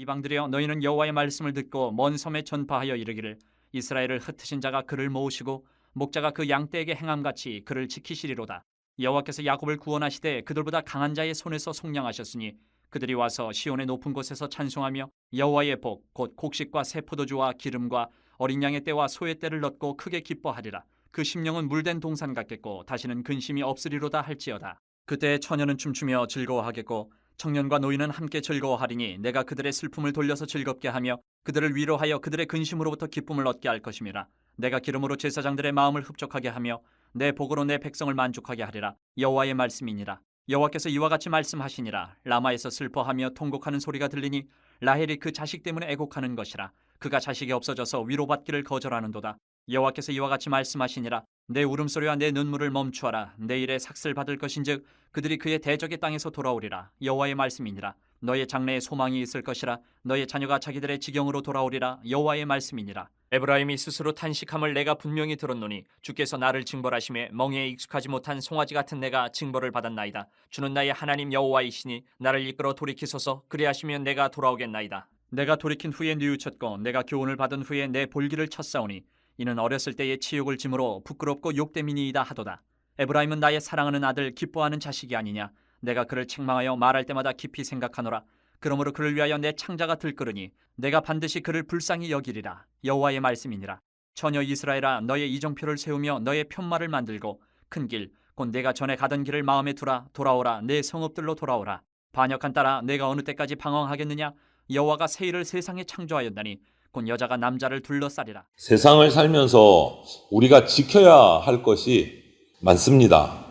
이방들이여 너희는 여호와의 말씀을 듣고 먼 섬에 전파하여 이르기를 이스라엘을 흩으신 자가 그를 모으시고 목자가 그 양떼에게 행함같이 그를 지키시리로다. 여호와께서 야곱을 구원하시되 그들보다 강한 자의 손에서 속량하셨으니 그들이 와서 시온의 높은 곳에서 찬송하며 여호와의 복 곧 곡식과 새 포도주와 기름과 어린 양의 떼와 소의 떼를 얻고 크게 기뻐하리라. 그 심령은 물된 동산 같겠고 다시는 근심이 없으리로다 할지어다. 그때 처녀는 춤추며 즐거워하겠고 청년과 노인은 함께 즐거워하리니 내가 그들의 슬픔을 돌려서 즐겁게 하며 그들을 위로하여 그들의 근심으로부터 기쁨을 얻게 할 것임이라. 내가 기름으로 제사장들의 마음을 흡족하게 하며 내 복으로 내 백성을 만족하게 하리라. 여호와의 말씀이니라. 여호와께서 이와 같이 말씀하시니라. 라마에서 슬퍼하며 통곡하는 소리가 들리니 라헬이 그 자식 때문에 애곡하는 것이라. 그가 자식이 없어져서 위로받기를 거절하는도다. 여호와께서 이와 같이 말씀하시니라. 내 울음소리와 내 눈물을 멈추어라. 내일에 삭슬 받을 것인즉 그들이 그의 대적의 땅에서 돌아오리라. 여호와의 말씀이니라. 너의 장래에 소망이 있을 것이라. 너의 자녀가 자기들의 지경으로 돌아오리라. 여호와의 말씀이니라. 에브라임이 스스로 탄식함을 내가 분명히 들었노니 주께서 나를 징벌하심에 멍에에 익숙하지 못한 송아지 같은 내가 징벌을 받았나이다. 주는 나의 하나님 여호와이시니 나를 이끌어 돌이키소서. 그리하시면 내가 돌아오겠나이다. 내가 돌이킨 후에 뉘우쳤고 내가 교훈을 받은 후에 내 볼기를 쳤사오니 이는 어렸을 때의 치욕을 짐으로 부끄럽고 욕됨이니이다 하도다. 에브라임은 나의 사랑하는 아들 기뻐하는 자식이 아니냐. 내가 그를 책망하여 말할 때마다 깊이 생각하노라. 그러므로 그를 위하여 내 창자가 들끓으니 내가 반드시 그를 불쌍히 여기리라. 여호와의 말씀이니라. 처녀 이스라엘아 너의 이정표를 세우며 너의 편말을 만들고 큰 길 곧 내가 전에 가던 길을 마음에 두라. 돌아오라. 내 성읍들로 돌아오라. 반역한 딸아 내가 어느 때까지 방황하겠느냐. 여호와가 새 일을 세상에 창조하였나니 곧 여자가 남자를 둘러싸리라. 세상을 살면서 우리가 지켜야 할 것이 많습니다.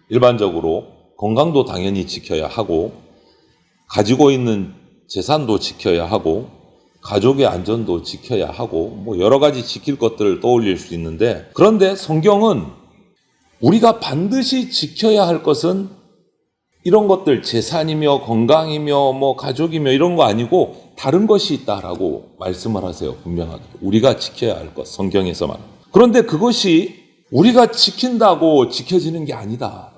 일반적으로 건강도 당연히 지켜야 하고 가지고 있는 재산도 지켜야 하고 가족의 안전도 지켜야 하고 뭐 여러 가지 지킬 것들을 떠올릴 수 있는데, 그런데 성경은 우리가 반드시 지켜야 할 것은 이런 것들, 재산이며 건강이며 뭐 가족이며 이런 거 아니고 다른 것이 있다라고 말씀을 하세요. 분명하게 우리가 지켜야 할 것, 성경에서만. 그런데 그것이 우리가 지킨다고 지켜지는 게 아니다.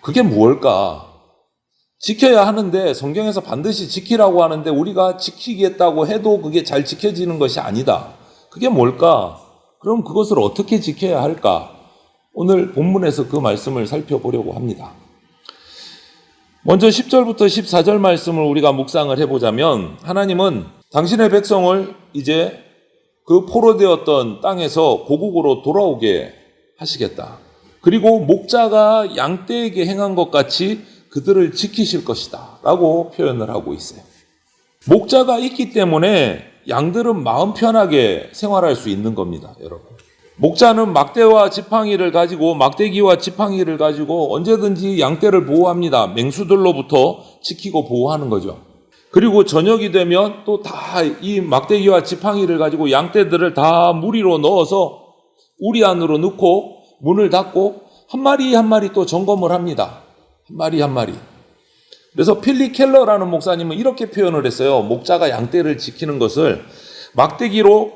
그게 무엇일까? 지켜야 하는데 성경에서 반드시 지키라고 하는데 우리가 지키겠다고 해도 그게 잘 지켜지는 것이 아니다. 그게 뭘까? 그럼 그것을 어떻게 지켜야 할까? 오늘 본문에서 그 말씀을 살펴보려고 합니다. 먼저 10절부터 14절 말씀을 우리가 묵상을 해보자면, 하나님은 당신의 백성을 이제 그 포로되었던 땅에서 고국으로 돌아오게 하시겠다. 그리고 목자가 양떼에게 행한 것 같이 그들을 지키실 것이다 라고 표현을 하고 있어요. 목자가 있기 때문에 양들은 마음 편하게 생활할 수 있는 겁니다, 여러분. 목자는 막대와 지팡이를 가지고, 막대기와 지팡이를 가지고 언제든지 양떼를 보호합니다. 맹수들로부터 지키고 보호하는 거죠. 그리고 저녁이 되면 또 다 이 막대기와 지팡이를 가지고 양떼들을 다 무리로 넣어서 우리 안으로 넣고 문을 닫고 한 마리 한 마리 또 점검을 합니다. 한 마리 한 마리. 그래서 필리 켈러라는 목사님은 이렇게 표현을 했어요. 목자가 양떼를 지키는 것을 막대기로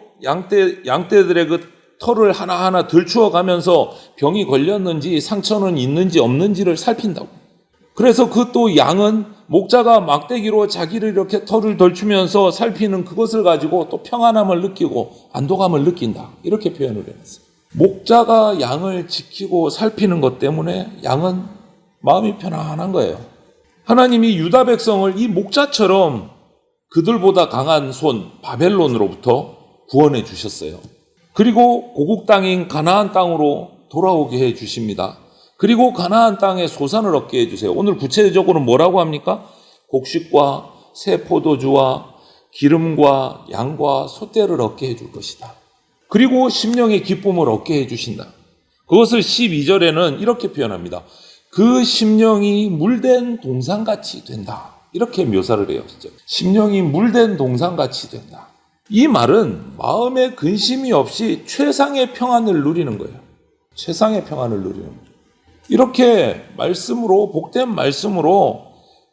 양떼들의 그 털을 하나하나 들추어 가면서 병이 걸렸는지 상처는 있는지 없는지를 살핀다고. 그래서 그 또 양은 목자가 막대기로 자기를 이렇게 털을 덜추면서 살피는 그것을 가지고 또 평안함을 느끼고 안도감을 느낀다. 이렇게 표현을 해놨어요. 목자가 양을 지키고 살피는 것 때문에 양은 마음이 편안한 거예요. 하나님이 유다 백성을 이 목자처럼 그들보다 강한 손 바벨론으로부터 구원해 주셨어요. 그리고 고국 땅인 가나안 땅으로 돌아오게 해 주십니다. 그리고 가나안 땅에 소산을 얻게 해 주세요. 오늘 구체적으로 뭐라고 합니까? 곡식과 새 포도주와 기름과 양과 소떼를 얻게 해 줄 것이다. 그리고 심령의 기쁨을 얻게 해 주신다. 그것을 12절에는 이렇게 표현합니다. 그 심령이 물된 동산같이 된다. 이렇게 묘사를 해요. 진짜. 심령이 물된 동산같이 된다. 이 말은 마음에 근심이 없이 최상의 평안을 누리는 거예요. 최상의 평안을 누리는 거예요. 이렇게 말씀으로, 복된 말씀으로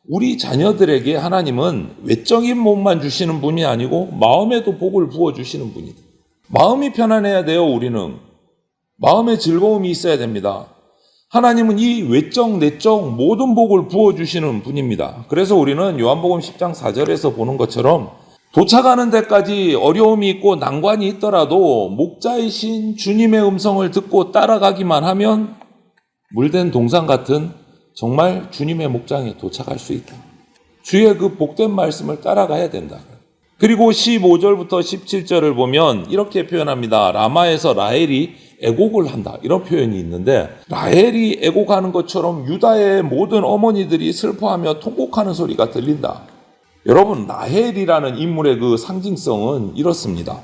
우리 자녀들에게 하나님은 외적인 몸만 주시는 분이 아니고 마음에도 복을 부어주시는 분이다. 마음이 편안해야 돼요. 우리는 마음에 즐거움이 있어야 됩니다. 하나님은 이 외적 내적 모든 복을 부어주시는 분입니다. 그래서 우리는 요한복음 10장 4절에서 보는 것처럼 도착하는 데까지 어려움이 있고 난관이 있더라도 목자이신 주님의 음성을 듣고 따라가기만 하면 물된 동산 같은 정말 주님의 목장에 도착할 수 있다. 주의 그 복된 말씀을 따라가야 된다. 그리고 15절부터 17절을 보면 이렇게 표현합니다. 라마에서 라헬이 애곡을 한다. 이런 표현이 있는데 라헬이 애곡하는 것처럼 유다의 모든 어머니들이 슬퍼하며 통곡하는 소리가 들린다. 여러분, 라헬이라는 인물의 그 상징성은 이렇습니다.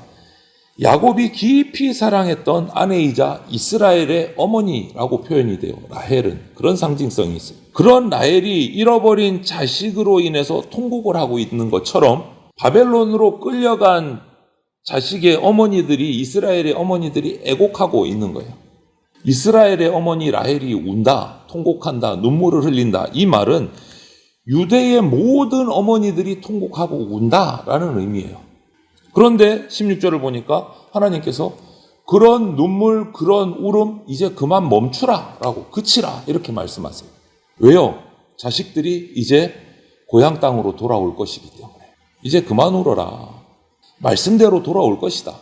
야곱이 깊이 사랑했던 아내이자 이스라엘의 어머니라고 표현이 돼요. 라헬은 그런 상징성이 있어요. 그런 라헬이 잃어버린 자식으로 인해서 통곡을 하고 있는 것처럼 바벨론으로 끌려간 자식의 어머니들이, 이스라엘의 어머니들이 애곡하고 있는 거예요. 이스라엘의 어머니 라헬이 운다, 통곡한다, 눈물을 흘린다. 이 말은 유대의 모든 어머니들이 통곡하고 운다라는 의미예요. 그런데 16절을 보니까 하나님께서 그런 눈물, 그런 울음 이제 그만 멈추라 라고, 그치라 이렇게 말씀하세요. 왜요? 자식들이 이제 고향 땅으로 돌아올 것이기 때문에. 이제 그만 울어라. 말씀대로 돌아올 것이다.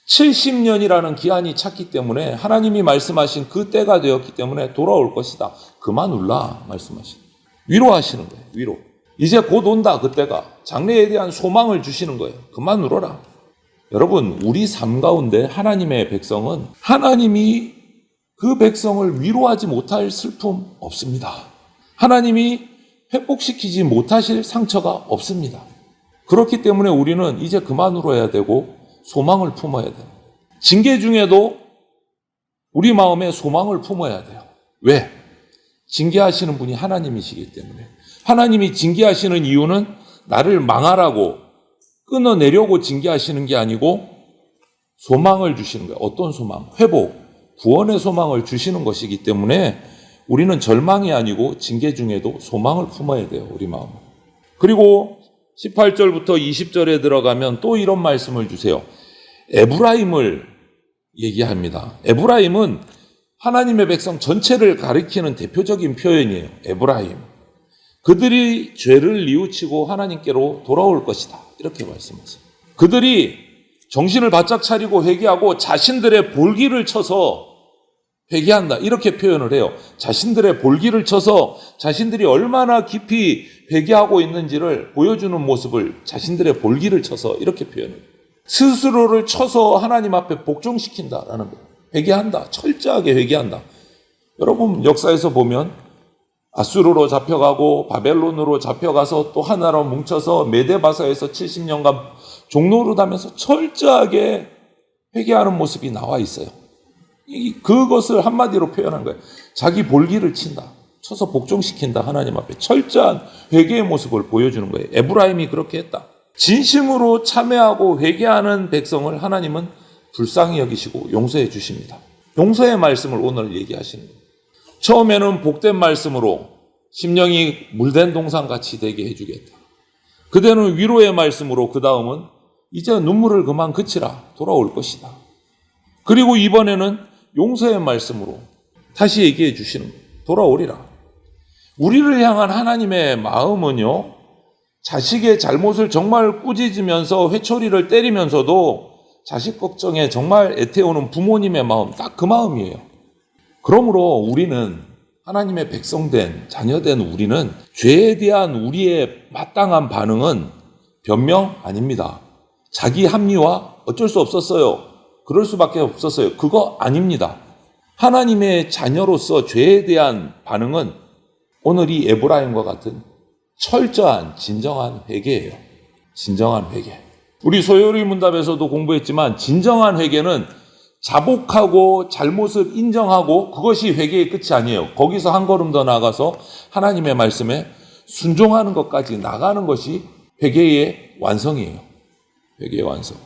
70년이라는 기한이 찼기 때문에, 하나님이 말씀하신 그 때가 되었기 때문에 돌아올 것이다. 그만 울라 말씀하시는, 위로하시는 거예요. 위로. 이제 곧 온다. 그때가. 장래에 대한 소망을 주시는 거예요. 그만 울어라. 여러분, 우리 삶 가운데 하나님의 백성은 하나님이 그 백성을 위로하지 못할 슬픔 없습니다. 하나님이 회복시키지 못하실 상처가 없습니다. 그렇기 때문에 우리는 이제 그만 울어야 되고 소망을 품어야 돼요. 징계 중에도 우리 마음에 소망을 품어야 돼요. 왜? 징계하시는 분이 하나님이시기 때문에. 하나님이 징계하시는 이유는 나를 망하라고, 끊어내려고 징계하시는 게 아니고 소망을 주시는 거예요. 어떤 소망? 회복, 구원의 소망을 주시는 것이기 때문에 우리는 절망이 아니고 징계 중에도 소망을 품어야 돼요. 우리 마음은. 그리고 18절부터 20절에 들어가면 또 이런 말씀을 주세요. 에브라임을 얘기합니다. 에브라임은 하나님의 백성 전체를 가리키는 대표적인 표현이에요. 에브라임. 그들이 죄를 뉘우치고 하나님께로 돌아올 것이다. 이렇게 말씀하세요. 그들이 정신을 바짝 차리고 회개하고 자신들의 볼기를 쳐서 회개한다. 이렇게 표현을 해요. 자신들의 볼기를 쳐서 자신들이 얼마나 깊이 회개하고 있는지를 보여주는 모습을, 자신들의 볼기를 쳐서 이렇게 표현해요. 스스로를 쳐서 하나님 앞에 복종시킨다라는 거예요. 회개한다. 철저하게 회개한다. 여러분, 역사에서 보면 아수르로 잡혀가고 바벨론으로 잡혀가서 또 하나로 뭉쳐서 메데바사에서 70년간 종노릇하면서 철저하게 회개하는 모습이 나와 있어요. 그것을 한마디로 표현한 거예요. 자기 볼기를 친다. 쳐서 복종시킨다. 하나님 앞에 철저한 회개의 모습을 보여주는 거예요. 에브라임이 그렇게 했다. 진심으로 참회하고 회개하는 백성을 하나님은 불쌍히 여기시고 용서해 주십니다. 용서의 말씀을 오늘 얘기하시는 거예요. 처음에는 복된 말씀으로 심령이 물된 동산같이 되게 해주겠다. 그대는 위로의 말씀으로, 그 다음은 이제 눈물을 그만 그치라. 돌아올 것이다. 그리고 이번에는 용서의 말씀으로 다시 얘기해 주시는 거예요. 돌아오리라. 우리를 향한 하나님의 마음은요, 자식의 잘못을 정말 꾸짖으면서 회초리를 때리면서도 자식 걱정에 정말 애태우는 부모님의 마음, 딱 그 마음이에요. 그러므로 우리는, 하나님의 백성된, 자녀된 우리는 죄에 대한 우리의 마땅한 반응은 변명 아닙니다. 자기 합리화 어쩔 수 없었어요. 그럴 수밖에 없었어요. 그거 아닙니다. 하나님의 자녀로서 죄에 대한 반응은 오늘 이 에브라임과 같은 철저한 진정한 회개예요. 진정한 회개. 우리 소요리 문답에서도 공부했지만 진정한 회개는 자복하고 잘못을 인정하고 그것이 회개의 끝이 아니에요. 거기서 한 걸음 더 나아가서 하나님의 말씀에 순종하는 것까지 나가는 것이 회개의 완성이에요. 회개의 완성.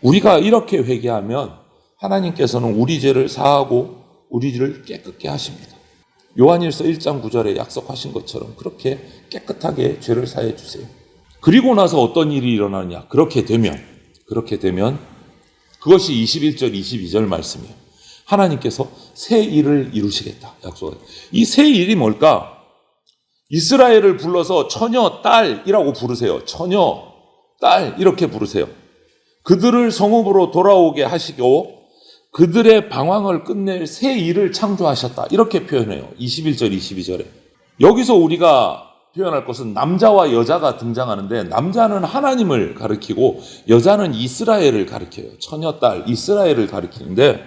우리가 이렇게 회개하면 하나님께서는 우리 죄를 사하고 우리 죄를 깨끗게 하십니다. 요한일서 1장 9절에 약속하신 것처럼 그렇게 깨끗하게 죄를 사해 주세요. 그리고 나서 어떤 일이 일어나느냐? 그렇게 되면 그것이 21절, 22절 말씀이에요. 하나님께서 새 일을 이루시겠다 약속을. 이 새 일이 뭘까? 이스라엘을 불러서 처녀 딸이라고 부르세요. 처녀 딸 이렇게 부르세요. 그들을 성읍으로 돌아오게 하시고 그들의 방황을 끝낼 새 일을 창조하셨다 이렇게 표현해요. 21절 22절에. 여기서 우리가 표현할 것은 남자와 여자가 등장하는데 남자는 하나님을 가리키고 여자는 이스라엘을 가리켜요. 처녀딸 이스라엘을 가리키는데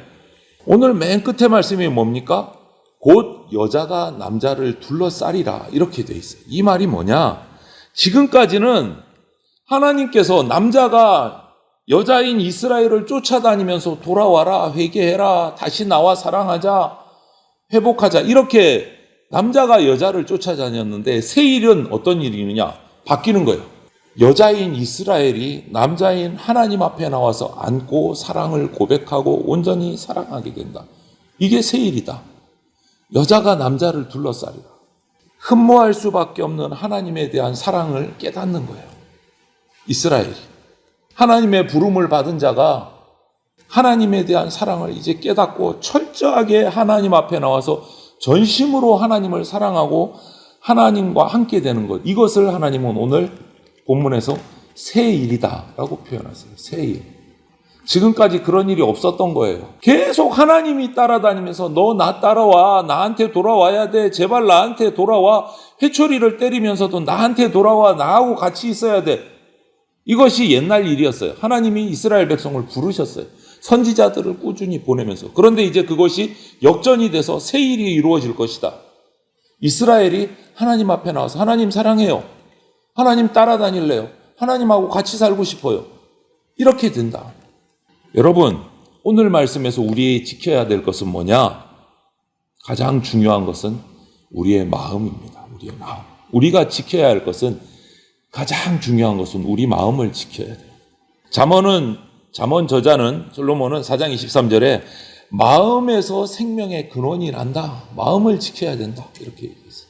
오늘 맨 끝에 말씀이 뭡니까? 곧 여자가 남자를 둘러싸리라 이렇게 돼 있어요. 이 말이 뭐냐? 지금까지는 하나님께서 남자가 여자인 이스라엘을 쫓아다니면서 돌아와라, 회개해라, 다시 나와 사랑하자, 회복하자 이렇게 남자가 여자를 쫓아다녔는데 새 일은 어떤 일이느냐? 바뀌는 거예요. 여자인 이스라엘이 남자인 하나님 앞에 나와서 안고 사랑을 고백하고 온전히 사랑하게 된다. 이게 새 일이다. 여자가 남자를 둘러싸리라. 흠모할 수밖에 없는 하나님에 대한 사랑을 깨닫는 거예요. 이스라엘이. 하나님의 부름을 받은 자가 하나님에 대한 사랑을 이제 깨닫고 철저하게 하나님 앞에 나와서 전심으로 하나님을 사랑하고 하나님과 함께 되는 것. 이것을 하나님은 오늘 본문에서 새 일이다라고 표현하세요. 새 일. 지금까지 그런 일이 없었던 거예요. 계속 하나님이 따라다니면서 너 나 따라와. 나한테 돌아와야 돼. 제발 나한테 돌아와. 회초리를 때리면서도 나한테 돌아와. 나하고 같이 있어야 돼. 이것이 옛날 일이었어요. 하나님이 이스라엘 백성을 부르셨어요. 선지자들을 꾸준히 보내면서. 그런데 이제 그것이 역전이 돼서 새 일이 이루어질 것이다. 이스라엘이 하나님 앞에 나와서 하나님 사랑해요. 하나님 따라다닐래요. 하나님하고 같이 살고 싶어요. 이렇게 된다. 여러분, 오늘 말씀에서 우리 지켜야 될 것은 뭐냐? 가장 중요한 것은 우리의 마음입니다. 우리의 마음. 우리가 지켜야 할 것은 가장 중요한 것은 우리 마음을 지켜야 돼요. 잠언 저자는 솔로몬은 4장 23절에 마음에서 생명의 근원이 난다. 마음을 지켜야 된다. 이렇게 얘기했어요.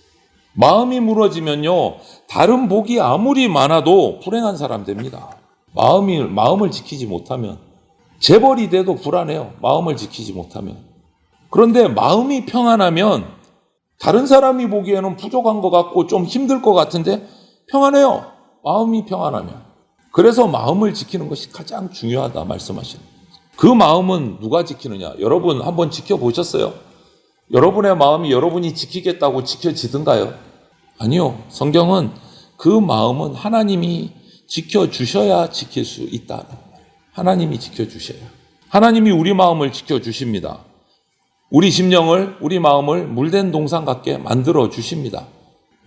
마음이 무너지면요, 다른 복이 아무리 많아도 불행한 사람 됩니다. 마음을 지키지 못하면 재벌이 돼도 불안해요. 마음을 지키지 못하면. 그런데 마음이 평안하면 다른 사람이 보기에는 부족한 것 같고 좀 힘들 것 같은데 평안해요. 마음이 평안하면. 그래서 마음을 지키는 것이 가장 중요하다 말씀하시는. 그 마음은 누가 지키느냐? 여러분 한번 지켜보셨어요? 여러분의 마음이 여러분이 지키겠다고 지켜지든가요? 아니요. 성경은 그 마음은 하나님이 지켜주셔야 지킬 수 있다. 하나님이 지켜주셔야. 하나님이 우리 마음을 지켜주십니다. 우리 심령을, 우리 마음을 물된 동산 같게 만들어 주십니다.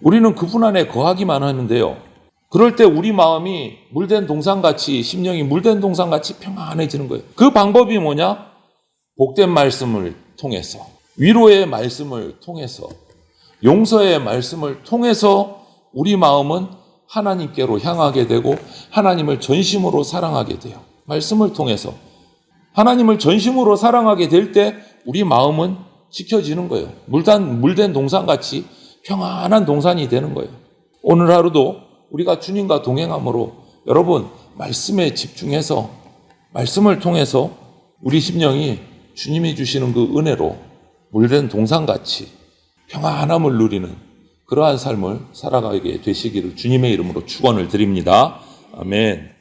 우리는 그분 안에 거하기만 하는데요. 그럴 때 우리 마음이 물된 동산같이, 심령이 물된 동산같이 평안해지는 거예요. 그 방법이 뭐냐? 복된 말씀을 통해서, 위로의 말씀을 통해서, 용서의 말씀을 통해서 우리 마음은 하나님께로 향하게 되고 하나님을 전심으로 사랑하게 돼요. 말씀을 통해서. 하나님을 전심으로 사랑하게 될 때 우리 마음은 지켜지는 거예요. 물된 동산같이 평안한 동산이 되는 거예요. 오늘 하루도 우리가 주님과 동행함으로 여러분 말씀에 집중해서 말씀을 통해서 우리 심령이 주님이 주시는 그 은혜로 물된 동산같이 평안함을 누리는 그러한 삶을 살아가게 되시기를 주님의 이름으로 축원을 드립니다. 아멘.